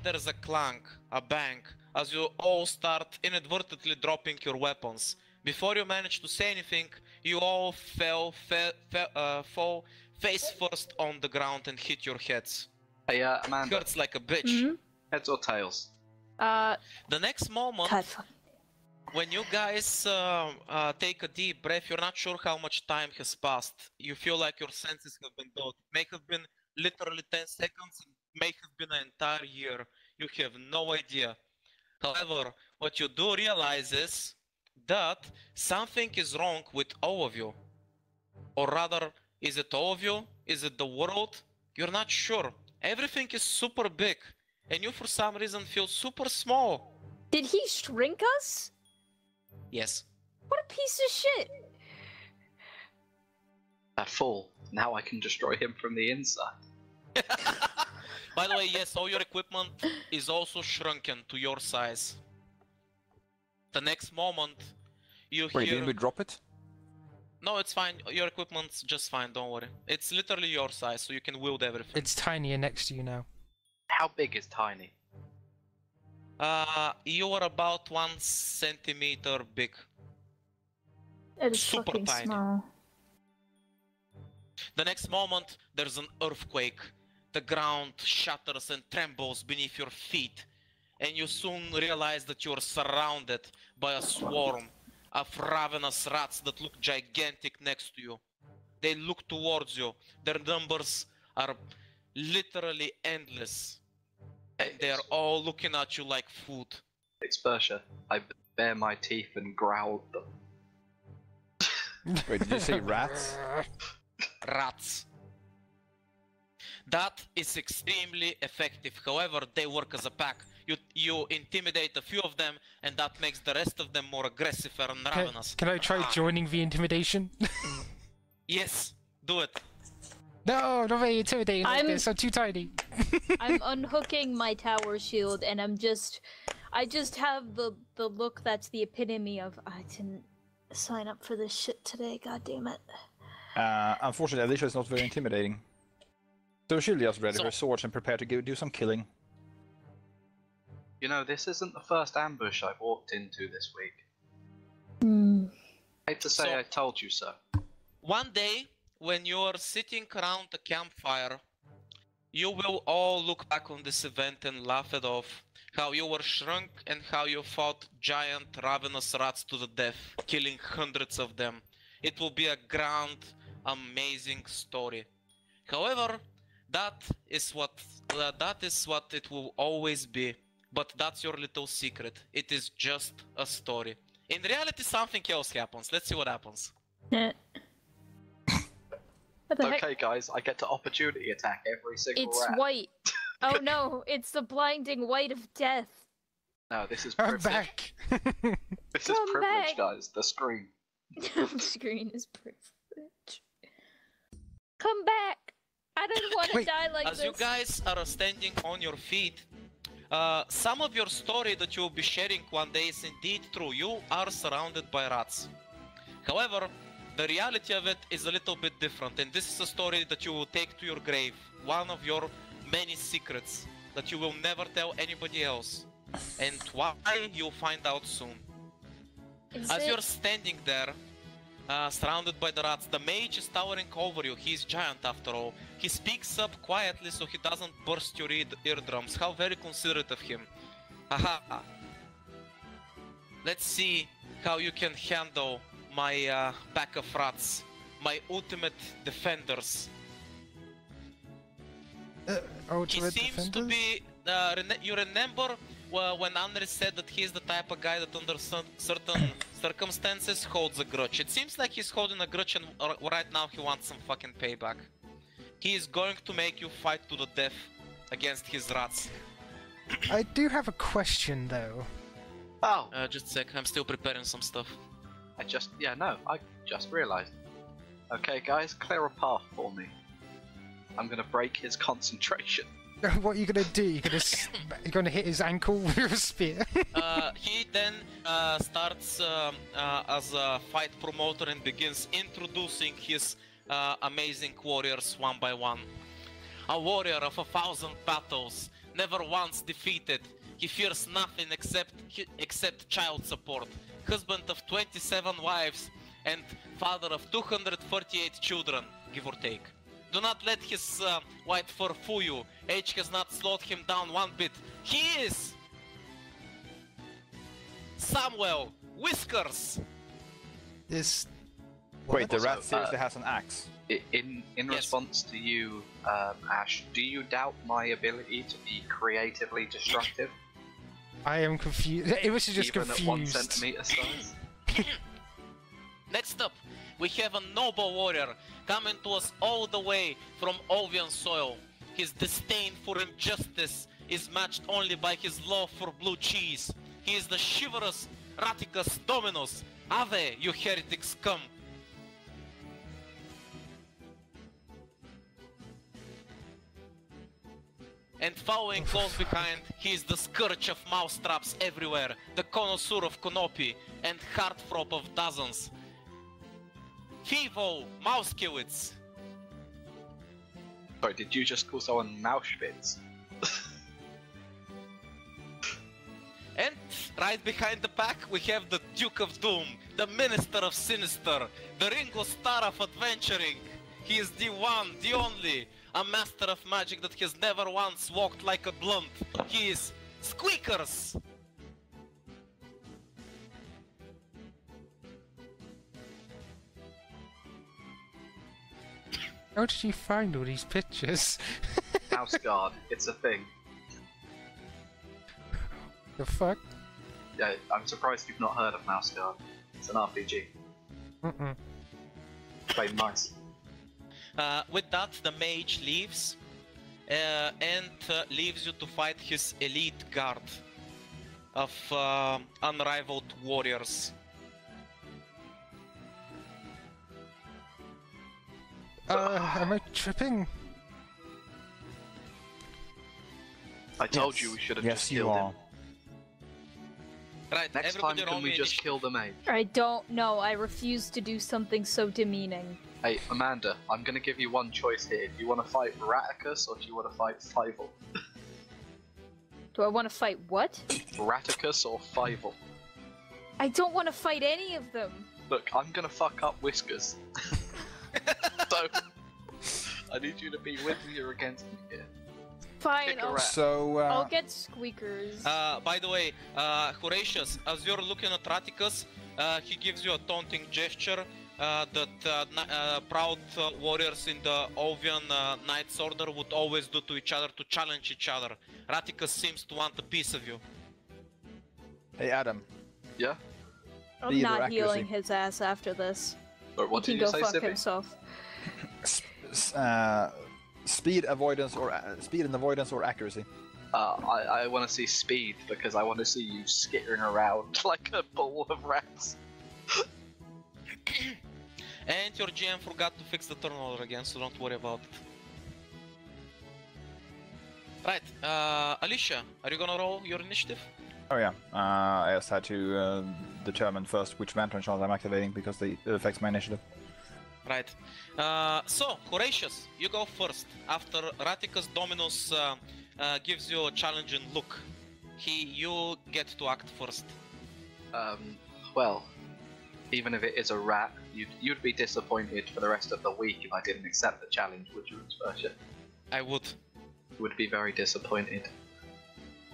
there's a clank, a bang, as you all start inadvertently dropping your weapons. Before you manage to say anything, you all fall face first on the ground and hit your heads. Hey, Amanda. Hurts like a bitch. Heads or tails? The next moment, God. when you guys take a deep breath, you're not sure how much time has passed. You feel like your senses have been dulled. It may have been literally 10 seconds, it may have been an entire year. You have no idea. However, what you do realize is that something is wrong with all of you. Or rather, is it all of you? Is it the world? You're not sure. Everything is super big, and you for some reason feel super small. Did he shrink us? Yes. What a piece of shit! That fool. Now I can destroy him from the inside. By the way, yes, all your equipment is also shrunken to your size. The next moment, you Wait, hear... didn't we drop it? No, it's fine. Your equipment's just fine, don't worry. It's literally your size, so you can wield everything. It's tinier next to you now. How big is tiny? You are about 1 centimeter big. It is Super fucking tiny. small. The next moment, there's an earthquake. The ground shatters and trembles beneath your feet. And you soon realize that you are surrounded by a swarm of ravenous rats that look gigantic next to you. They look towards you. Their numbers are literally endless. And they're all looking at you like food. Expertia. I bare my teeth and growled them. Wait, did you say rats? Rats. That is extremely effective. However, they work as a pack. You intimidate a few of them, and that makes the rest of them more aggressive and ravenous. Can I try joining the intimidation? Yes, do it. No, not very intimidating like I'm- this. I'm too tiny. I'm unhooking my tower shield, and I just have the look that's the epitome of I didn't sign up for this shit today. God damn it. Unfortunately, Alyssia is not very intimidating. So she'll just ready So- her swords and prepare to do some killing. You know, this isn't the first ambush I've walked into this week. I hate to say So- I told you so. One day, when you're sitting around the campfire, you will all look back on this event and laugh it off. How you were shrunk and how you fought giant ravenous rats to the death, killing hundreds of them. It will be a grand, amazing story. However, that is what it will always be. But that's your little secret. It is just a story. In reality, something else happens. Let's see what happens. What the heck? Okay, guys, I get to opportunity attack every single It's rat. white. Oh no, it's the blinding white of death. No, this is I'm privilege. back. This is Come privilege, back. guys. The screen. Screen is privilege. Come back! I don't want to Wait, die like As this. you guys are standing on your feet, some of your story that you will be sharing one day is indeed true. You are surrounded by rats. However, the reality of it is a little bit different, and this is a story that you will take to your grave. One of your many secrets that you will never tell anybody else. And why, you'll find out soon. Is As it- you're standing there, surrounded by the rats, the mage is towering over you. He's giant after all. He speaks up quietly so he doesn't burst your eardrums. How very considerate of him. Haha. Let's see how you can handle my pack of rats. My ultimate defenders. He Ultimate seems to defenders? be... you remember when Andre said that he's the type of guy that under certain circumstances holds a grudge. It seems like he's holding a grudge and right now he wants some fucking payback. He is going to make you fight to the death against his rats. I do have a question though. Oh, Just a sec, I'm still preparing some stuff. I just realized. Okay, guys, clear a path for me. I'm gonna break his concentration. What are you gonna do? You're gonna hit his ankle with a spear? He then starts as a fight promoter and begins introducing his amazing warriors one by one. A warrior of 1,000 battles, never once defeated. He fears nothing except child support. Husband of 27 wives and father of 248 children, give or take. Do not let his white fur fool you. Age has not slowed him down one bit. He is Samuel Whiskers. This. Wait, the Also, rat seriously has an axe. In Yes. response to you, Ash, do you doubt my ability to be creatively destructive? I am confused. It was just even at 1 confused. centimeter size? Next up, we have a noble warrior coming to us all the way from Ovian soil. His disdain for injustice is matched only by his love for blue cheese. He is the chivalrous Raticus Dominus. Ave, you heretic scum! And following close behind, he is the scourge of mousetraps everywhere, the connoisseur of Konopi, and heartthrob of dozens. Fivo Mauskewitz! Sorry, did you just call someone Mauschwitz? And right behind the pack, we have the Duke of Doom, the Minister of Sinister, the Ringo Star of Adventuring. He is the one, the only, a master of magic that has never once walked like a blunt. He is Squeakers! How did you find all these pictures? Mouse Guard, it's a thing. The fuck? Yeah, I'm surprised you've not heard of Mouse Guard. It's an RPG. Mm-mm. Play mice. With that, the mage leaves and leaves you to fight his elite guard of unrivaled warriors. Am I tripping? I told Yes. you we should have Yes, just you killed are. him. Right, Next time, everybody roll can we me just initi- kill the mage? I don't know. I refuse to do something so demeaning. Hey, Amanda, I'm gonna give you one choice here. Do you want to fight Raticus or do you want to fight Fievel? Do I want to fight what? Raticus or Fievel? I don't want to fight any of them. Look, I'm gonna fuck up Whiskers. So, I need you to be with me or against me here. Fine, Pick a I'll, rat. So, I'll get squeakers. By the way, Horatius, as you're looking at Raticus, he gives you a taunting gesture that proud warriors in the Ovian Knights Order would always do to each other to challenge each other. Raticus seems to want a piece of you. hey Adam, Yeah? I'm speed or not accuracy? healing his ass after this. Or what He did can you go say, fuck Sibby? himself. Speed, avoidance, or speed and avoidance or accuracy. I want to see speed because I want to see you skittering around like a ball of rats. And your GM forgot to fix the turn order again, so don't worry about it. Right, Alyssia, are you gonna roll your initiative? Oh yeah, I just had to determine first which Lantern Charge I'm activating because it affects my initiative. Right. So, Horatius, you go first. After Raticus Dominus gives you a challenging look, you get to act first. Well, even if it is a rat, you'd be disappointed for the rest of the week if I didn't accept the challenge, would you, Aspersia? I would. You would be very disappointed.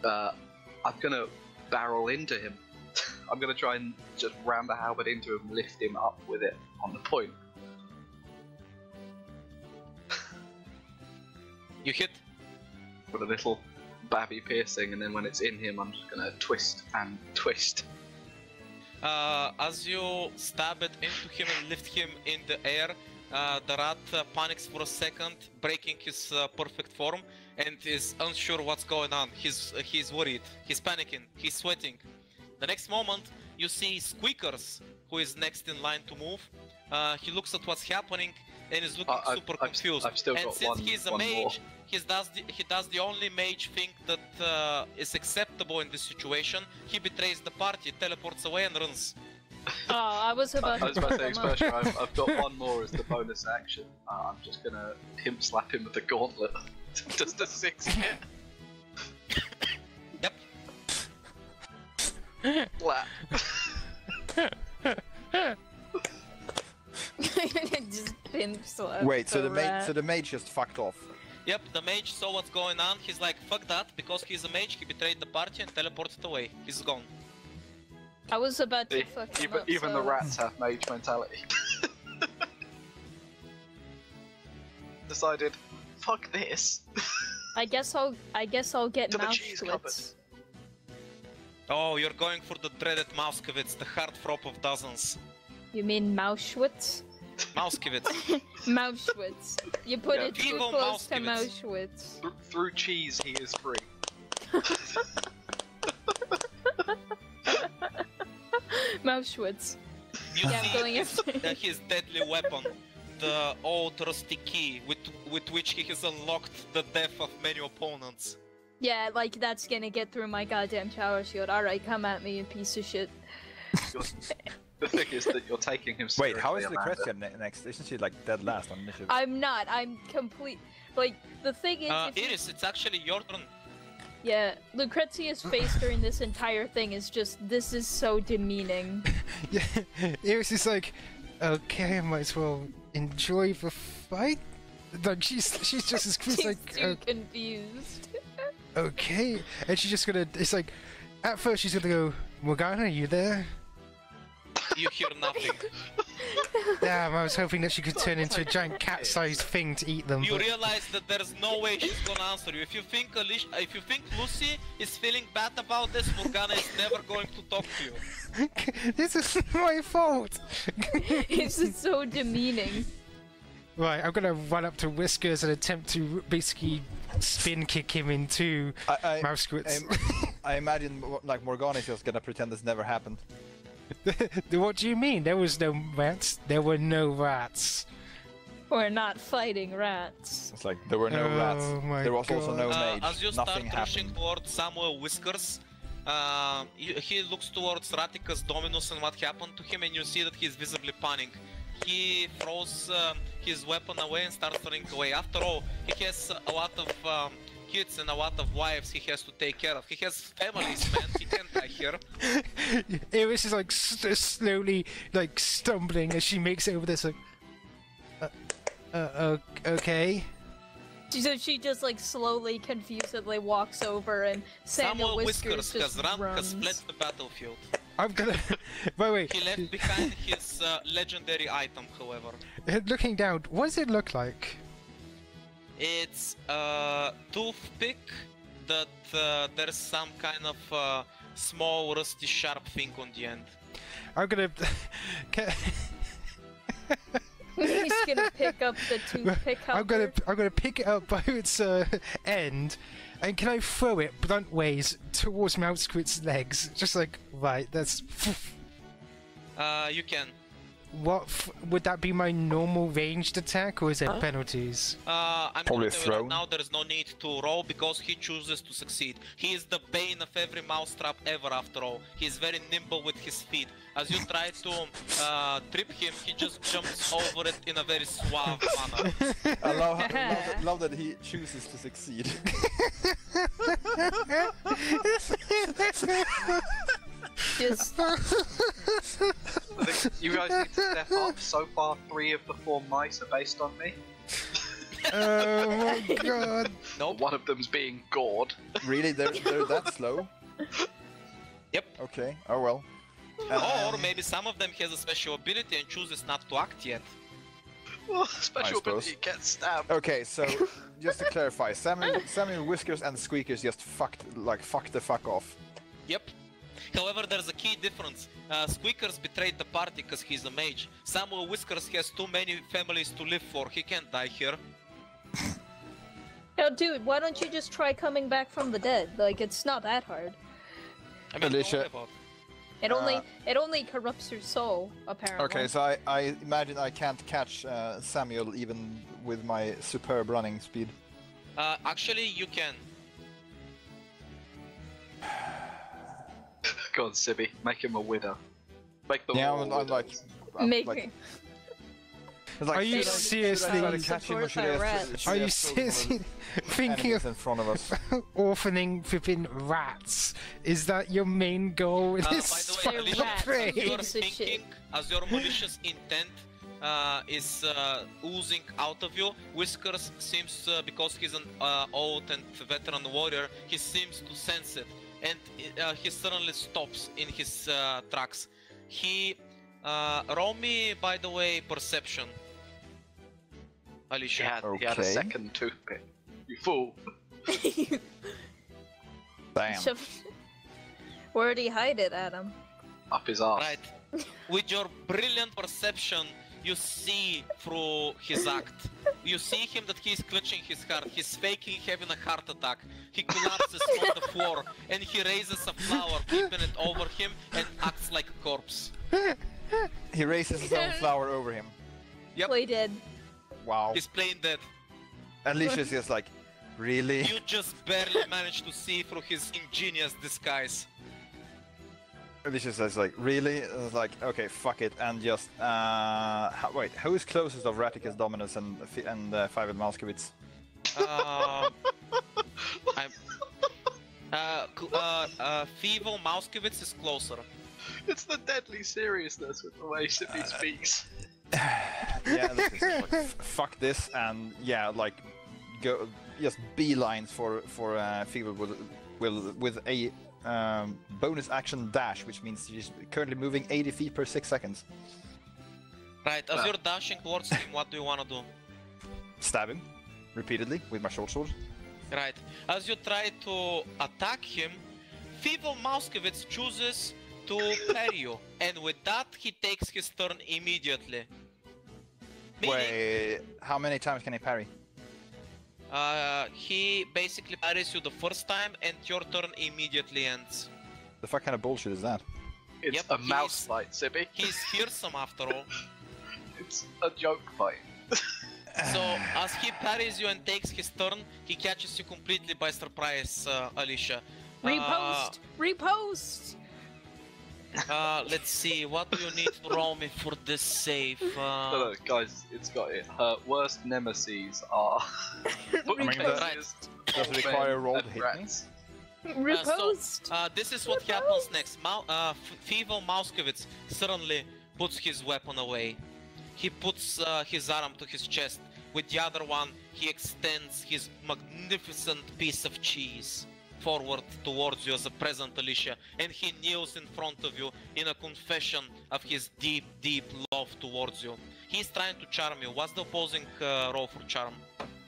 I'm gonna barrel into him. I'm gonna try and just ram the halberd into him, lift him up with it on the point. You hit. With a little babby piercing, and then when it's in him, I'm just gonna twist and twist. As you stab it into him and lift him in the air, the rat panics for a second, breaking his perfect form, and is unsure what's going on. He's worried, he's panicking, he's sweating. The next moment, you see Squeakers, who is next in line to move. He looks at what's happening and is looking super confused. I've still and got since he's a one more. mage, he does the only mage thing that is acceptable in this situation. He betrays the party, teleports away, and runs. Oh, I was about I was about to say, pick him up. Expression, I've got one more as the bonus action. I'm just gonna slap him with the gauntlet. Just a 6 hit. Splat. Just pin slap. Wait, so the mage just fucked off. Yep, the mage saw what's going on. He's like, fuck that, because he's a mage, he betrayed the party and teleported away. He's gone. I was about to fuck him up, Even so... the rats have mage mentality. Decided, fuck this. I guess I'll get To the cheese Mauschwitz. Oh, you're going for the dreaded Mauschwitz, the heartthrob of dozens. You mean Mauschwitz? Mauschwitz. Mauschwitz. You put Yeah, it too Vivo close to Mauschwitz. Mauschwitz. Through cheese, he is free. Mauschwitz. You Yeah, I'm going see his deadly weapon, the old rusty key with which he has unlocked the death of many opponents. Yeah, like that's gonna get through my goddamn tower shield. Alright, come at me, you piece of shit. The thing is that you're taking him seriously. Wait, how is Amanda. Lucretia next? Isn't she like dead last on initiative? I'm not. I'm complete. Like, the thing is. if you- Iris, it's actually your turn. Yeah, Lucretia's face during this entire thing is just. This is so demeaning. Yeah, Iris is like, okay, I might as well enjoy the fight. Like she's just as She's like, too confused. okay, and she's just gonna. It's like, at first she's gonna go, Morgana, are you there? You hear nothing. Damn, I was hoping that she could turn into a giant cat-sized thing to eat them. You but- realize that there's no way she's gonna answer you. If you think Lucy is feeling bad about this, Morgana is never going to talk to you. This is my fault! It's just so demeaning. Right, I'm gonna run up to Whiskers and attempt to basically spin kick him into Mauschwitz. I imagine like Morgana is just gonna pretend this never happened. What do you mean? There was no rats. There were no rats. We're not fighting rats. It's like there were no Oh rats. my There was also no God. mage. As you start Nothing rushing happened. towards Samuel Whiskers, he looks towards Raticus Dominus and what happened to him, and you see that he's visibly panicking. He throws his weapon away and starts running away. After all, he has a lot of kids and a lot of wives he has to take care of. He has families, man. He can't die here. Iris is like slowly like stumbling as she makes it over this. Like, okay. So she just like slowly, confusedly walks over, and Samuel Whiskers just has runs. fled the battlefield. I'm gonna. By the way, He left behind his legendary item, however. looking down, what does it look like? It's a toothpick that there's some kind of small rusty sharp thing on the end. I'm gonna. He's gonna pick up the toothpick. I'm gonna pick it up by its end, and can I throw it blunt ways towards Mauschwitz's legs? Just like right, that's. You can. What would that be? My normal ranged attack, or is there penalties? I'm Probably gonna tell you throw. right now there is no need to roll because he chooses to succeed. He is the bane of every mousetrap ever after all. He's very nimble with his feet. As you try to trip him, he just jumps over it in a very suave manner. I love that he chooses to succeed. Just I think you guys need to step up. So far, 3 of the 4 mice are based on me. Oh my god! Nope. One of them's being gored. Really? They're that slow? Yep. Okay. Oh well. Or maybe some of them has a special ability and chooses not to act yet. Well, special suppose. ability gets stabbed. Okay, so just to clarify, Samuel Whiskers and Squeakers just fucked the fuck off. Yep. However, there's a key difference. Squeakers betrayed the party because he's a mage. Samuel Whiskers has too many families to live for. He can't die here. now, dude, why don't you just try coming back from the dead? Like, it's not that hard. I mean, don't Alyssia. worry about it. It only corrupts your soul, apparently. Okay, so I imagine I can't catch Samuel even with my superb running speed. Actually, you can. Go on, Sibby. Make him a winner. Make them Yeah, all I'm like. Make like me. It's like, Are you should I seriously? try to catch him or should I Support Are you throw seriously them thinking enemies of in front of us? orphaning flipping rats? Is that your main goal with this by the way, They're fucking rats. Alicia, as thing? you are Piece of shit. thinking, as your malicious intent is oozing out of you, Whiskers seems, because he's an old and veteran warrior, he seems to sense it, and he suddenly stops in his tracks. He roll me, by the way, perception. Alicia. He had a Okay. second toothpick. You fool. Damn. Where'd he hide it, Adam? Up his arse. Right. With your brilliant perception, you see through his act. You see him that he's clutching his heart. He's faking having a heart attack. He collapses on the floor and he raises a flower, keeping it over him, and acts like a corpse. He raises his own flower over him. Yep. Play dead. Wow. He's playing dead. Alicia's just like, really? You just barely managed to see through his ingenious disguise. Alicia says like, really? I was like, okay, fuck it, and just wait, who is closest of Raticus, Dominus, and Five Malskowitz? Feeble Mauskowitz is closer. It's the deadly seriousness with the way Sibby speaks. Yeah, this is like, fuck this, and yeah, like, go just beelines for Feeble with a bonus action dash, which means she's currently moving 80 feet per 6 seconds. Right, as you're dashing towards him, what do you want to do? Stab him repeatedly with my short sword. Right, as you try to attack him, Feeble Mauskowitz chooses to parry you, and with that he takes his turn immediately. Meaning, Wait, how many times can he parry? he basically parries you the first time, and your turn immediately ends. The fuck kind of bullshit is that? It's Yep, a mouse fight, Sibby. He's fearsome after all. It's a joke fight. So, as he parries you and takes his turn, he catches you completely by surprise, Alicia. Repost! Repost! Let's see, what do you need to roll me for this save? No, guys, it's got it. Her worst nemesis are. Repost! Does it require a roll to hit me? rats. Repost! This is what happens next. Feeble Mauskowitz suddenly puts his weapon away. He puts his arm to his chest. With the other one, he extends his magnificent piece of cheese forward towards you as a present, Alicia, and he kneels in front of you in a confession of his deep, deep love towards you. He's trying to charm you. What's the opposing roll for charm?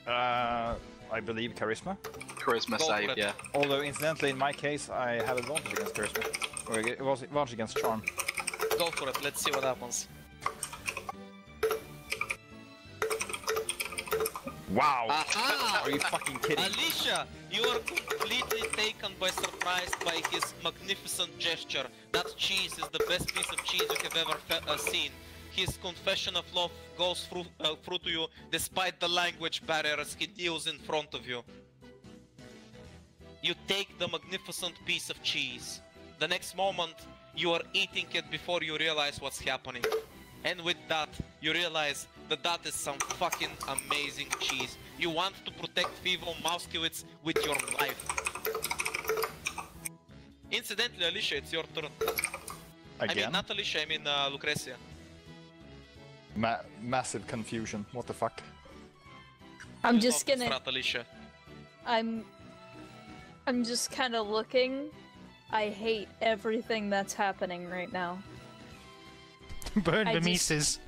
I believe charisma. Charisma Go for save, it. yeah. Although incidentally, in my case, I have advantage against charisma. Or it was advantage against charm. Go for it, let's see what happens. Wow! Aha! Are you fucking kidding? Alicia, you are completely taken by surprise by his magnificent gesture. That cheese is the best piece of cheese you have ever seen. His confession of love goes through to you despite the language barrier as he kneels in front of you. You take the magnificent piece of cheese. The next moment, you are eating it before you realize what's happening. And with that, you realize that that is some fucking amazing cheese. You want to protect Feeble Mauskowitz with your life. Incidentally, Alicia, it's your turn. I Again? mean, not Alicia, I mean Lucretia. Massive confusion. What the fuck? I'm just Off the gonna. strat, Alicia. I'm just kind of looking. I hate everything that's happening right now. Burn I the just- Mises.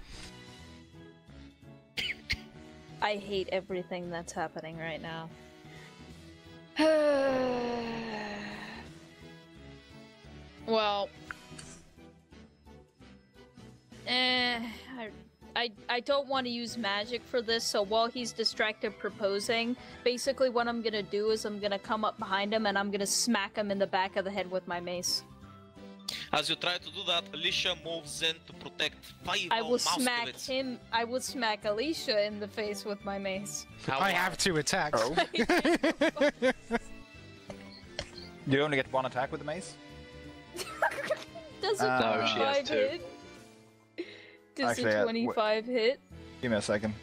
I hate everything that's happening right now. Well, I don't want to use magic for this, so while he's distracted proposing, basically what I'm gonna do is I'm gonna come up behind him and I'm gonna smack him in the back of the head with my mace. As you try to do that, Alicia moves in to protect Feeble I will smack Mauskowitz. him. I will smack Alyssia in the face with my mace. I have 2 attacks. Oh. You only get 1 attack with the mace? Does a No, she has 25 2. hit? Does Actually, a 25 hit? Give me a second.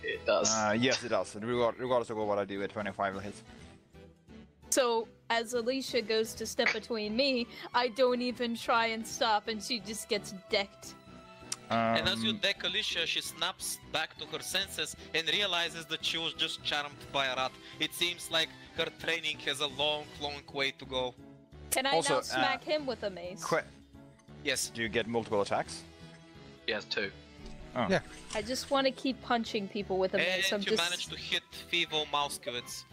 It does. Yes, it does. Regardless of what I do, at 25 will hit. So, as Alyssia goes to step between me, I don't even try and stop, and she just gets decked. And as you deck Alyssia, she snaps back to her senses and realizes that she was just charmed by a rat. It seems like her training has a long, long way to go. Can I Also, now smack him with a mace? Yes. Do you get multiple attacks? He has 2. Oh. Yeah. I just want to keep punching people with a mace. And you managed to hit Fivo Mauskowitz.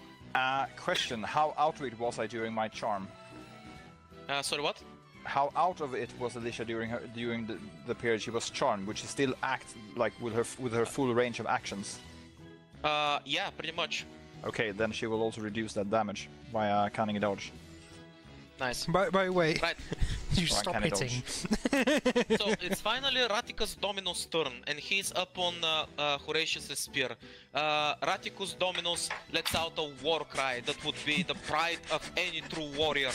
Question, how out of it was I during my charm? Sorry, what? How out of it was Alyssia during the period she was charmed? Would she still act like with her full range of actions? Yeah, pretty much. Okay, then she will also reduce that damage via cunning dodge. Nice. By the way, Right. you Or stop uncanny hitting. So it's finally Raticus Dominus' turn, and he's up on Horatius' spear. Raticus Dominus lets out a war cry that would be the pride of any true warrior.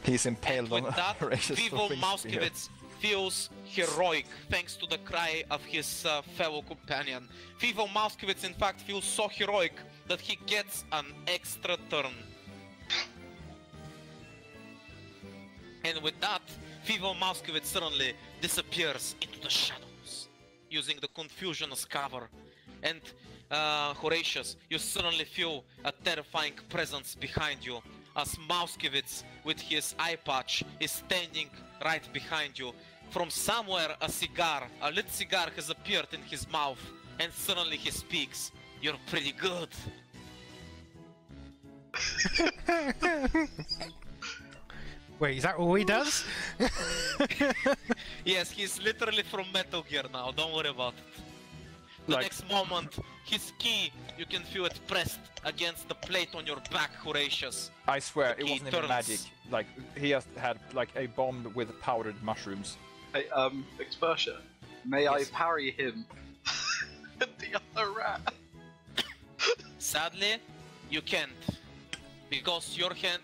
He's And impaled on with that, Horatius' Fivo flipping spear. Mauskowitz feels heroic thanks to the cry of his fellow companion. Fivo Mauskowitz, in fact, feels so heroic that he gets an extra turn. And with that, Fivo Mauskowitz suddenly disappears into the shadows, using the confusion as cover. And Horatius, you suddenly feel a terrifying presence behind you, as Mauskowitz, with his eye patch, is standing right behind you. From somewhere, a lit cigar has appeared in his mouth, and suddenly he speaks. You're pretty good. Wait, is that all he does? Yes, he's literally from Metal Gear now, don't worry about it. The Like- next moment, his key, you can feel it pressed against the plate on your back, Horatius. I swear, it He wasn't even turns. magic. Like, he has had like a bomb with powdered mushrooms. Hey, Expertia, may I Yes. parry him? The other rat. Sadly, you can't. Because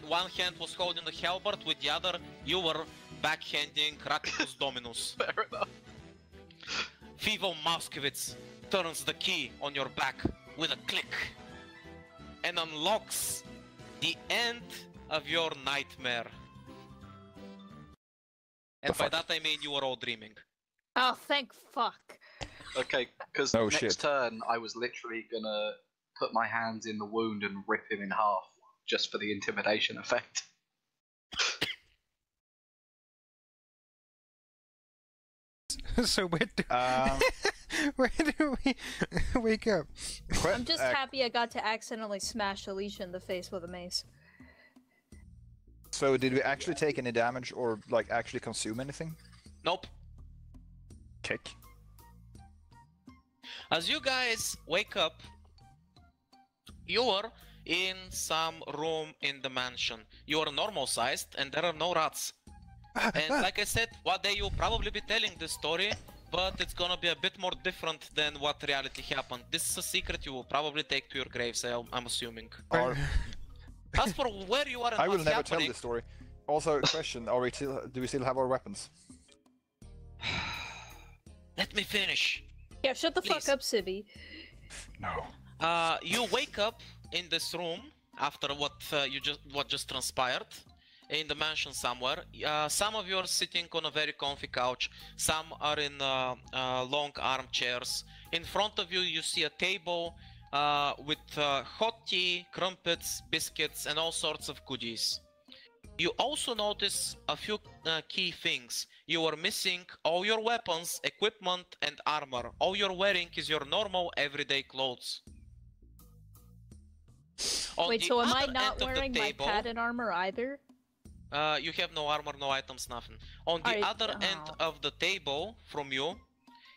one hand was holding the halberd, with the other, you were backhanding Raticus Dominus. Fair enough. Fivo Mauskowitz turns the key on your back with a click and unlocks the end of your nightmare. And by fuck? that I mean you were all dreaming. Oh, thank fuck. Okay, because Oh, next shit. turn I was literally gonna put my hands in the wound and rip him in half, just for the intimidation effect. So where do, Um, where do we wake up? I'm just happy I got to accidentally smash Alyssia in the face with a mace. So did we actually take any damage or like actually consume anything? Nope. Kick. As you guys wake up, you are in some room in the mansion. You are normal sized and there are no rats. And like I said, one day you'll probably be telling this story, but it's gonna be a bit more different than what reality happened. This is a secret you will probably take to your graves, I'm assuming. Or As for where you are and I will what's never tell happening, this story. Also, question: do we still have our weapons? let me finish. Yeah, shut the Please. fuck up, Sibby. No. You wake up in this room after what just transpired in the mansion somewhere. Some of you are sitting on a very comfy couch. Some are in long armchairs. In front of you, you see a table with hot tea, crumpets, biscuits, and all sorts of goodies. You also notice a few key things. You are missing all your weapons, equipment, and armor. All you're wearing is your normal everyday clothes. On Wait, the so am I other not end of the wearing my table, padded armor either? you have no armor, no items, nothing. On the Alright, other end oh. of the table from you,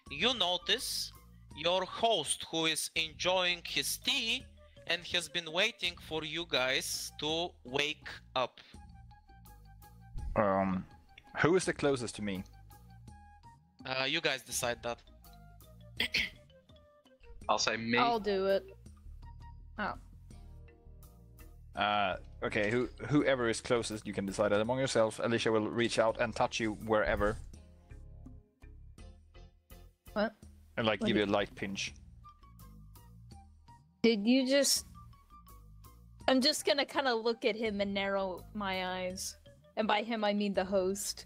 you notice your host who is enjoying his tea and has been waiting for you guys to wake up. Who is the closest to me? You guys decide that. I'll say me. I'll do it. Oh. Okay, whoever is closest, you can decide that among yourself. Alyssia will reach out and touch you wherever. What? And like What give do you a light pinch. Did you just... I'm just gonna kind of look at him and narrow my eyes. And by him, I mean the host.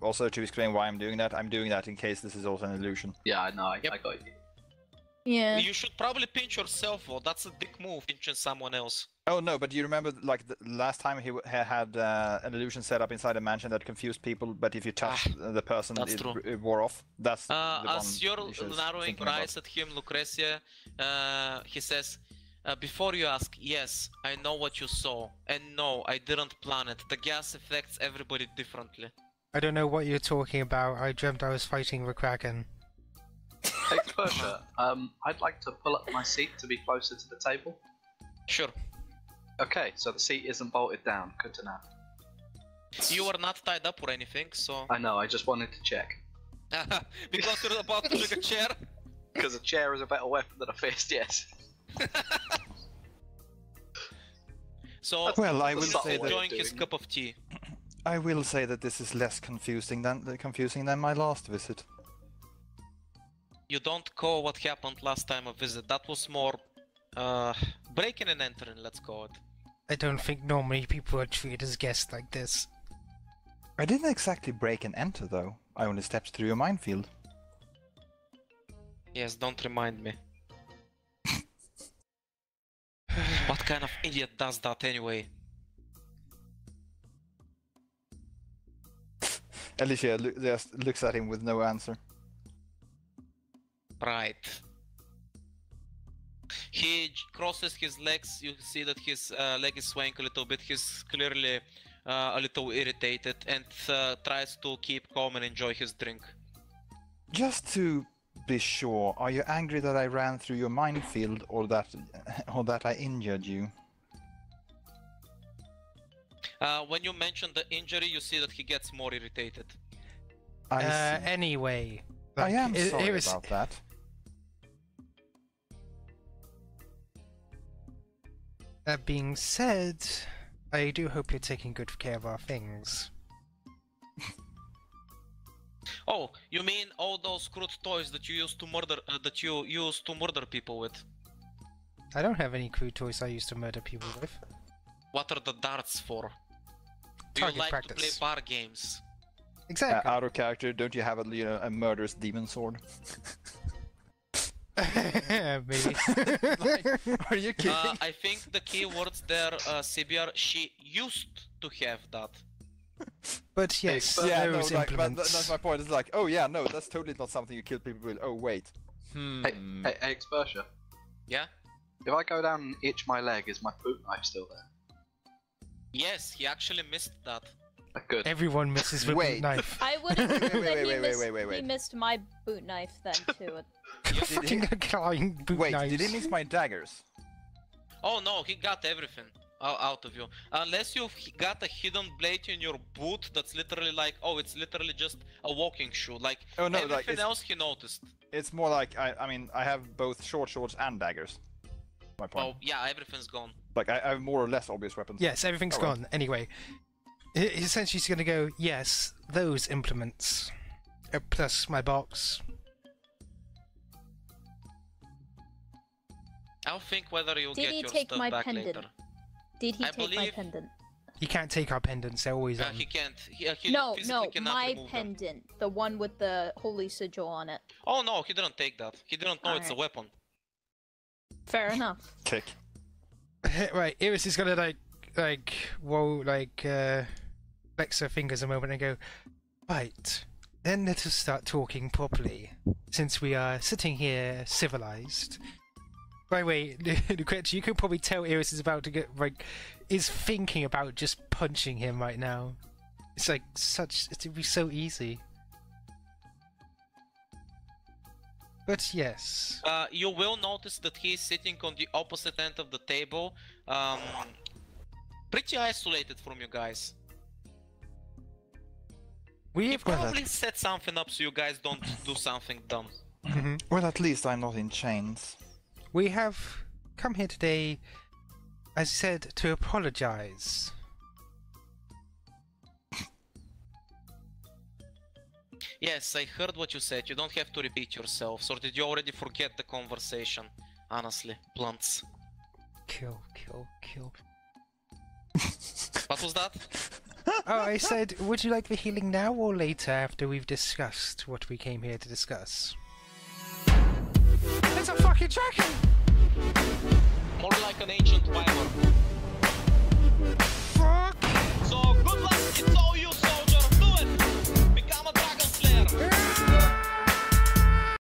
Also, to explain why I'm doing that in case this is also an illusion. Yeah, I know. I Yep. got you. Yeah. You should probably pinch yourself, though. That's a dick move, pinching someone else. Oh no, but you remember like the last time he had an illusion set up inside a mansion that confused people, but if you touch the person, that's true. it wore off. That's the As one you're Alyssia is narrowing thinking your about. eyes at him, Lucretia, he says, before you ask, yes, I know what you saw, and no, I didn't plan it. The gas affects everybody differently. I don't know what you're talking about. I dreamt I was fighting the Kraken. Exposure. I'd like to pull up my seat to be closer to the table. Sure. Okay, so the seat isn't bolted down. Good to know. You are not tied up or anything, so... I know, I just wanted to check. Because you're about to make a chair? Because a chair is a better weapon than a fist, yes. So, Well, I will he's say that- enjoying his cup of tea. I will say that this is less confusing than my last visit. You don't call what happened last time a visit. That was more breaking and entering, let's call it. I don't think normally people are treated as guests like this. I didn't exactly break and enter though. I only stepped through a minefield. Yes, don't remind me. What kind of idiot does that anyway? Alyssia just looks at him with no answer. Right. He crosses his legs, you see that his leg is swaying a little bit, he's clearly a little irritated and tries to keep calm and enjoy his drink. Just to be sure, are you angry that I ran through your minefield or that I injured you? When you mention the injury, you see that he gets more irritated. I see. Anyway. I am it sorry was- about that. That being said, I do hope you're taking good care of our things. Oh, you mean all those crude toys that you used to murder people with? I don't have any crude toys I used to murder people with. What are the darts for? Do you Target like practice. to play bar games? Exactly. Out of character, don't you have a murderous demon sword? Maybe. Are you kidding? I think the key words there, Sibby, are she used to have that. But yes, Yeah, no, those like, but implements. that's my point. It's like, oh yeah, no, that's totally not something you kill people with. Oh wait. Hey, Exposure. Yeah? If I go down and itch my leg, is my boot knife still there? Yes, he actually missed that. Good. Everyone misses with Wait. boot knife. I would assume that Wait. he missed my boot knife then too. Fucking Klein boot Wait, knives. did he miss my daggers? Oh no, he got everything out of you. Unless you've got a hidden blade in your boot that's literally like, oh, it's literally just a walking shoe. Like, Oh, no, like, everything it's- else he noticed. It's more like I mean I have both short swords and daggers. My point. Oh, yeah, everything's gone. Like I have more or less obvious weapons. Yes, everything's Oh, well. gone. Anyway, essentially she's going to go, yes, those implements. Plus my box. I'll think whether you'll Did get he your take stuff my back pendant? later. Did he I take my believe- pendant? You can't take our pendants, they're always on. He can't. He No, physically cannot my remove them. pendant, the one with the holy sigil on it. Oh no, he didn't take that. He didn't know it's a Alright. weapon. Fair enough. Tick. Right, Iris is gonna flex her fingers a moment and go, right, then let us start talking properly, since we are sitting here civilized. By the way, Lucretia, you can probably tell Iris is about to is thinking about just punching him right now. It's like it'd be so easy. But yes. You will notice that he is sitting on the opposite end of the table, pretty isolated from you guys. He We've probably set something up so you guys don't do something dumb. Well, at least I'm not in chains. We have come here today, as I said, to apologize. Yes, I heard what you said. You don't have to repeat yourself. Or did you already forget the conversation? Honestly, blunts. Kill, kill, kill. What was that? Oh, I said, would you like the healing now or later after we've discussed what we came here to discuss? It's a fucking dragon! More like an ancient wyvern.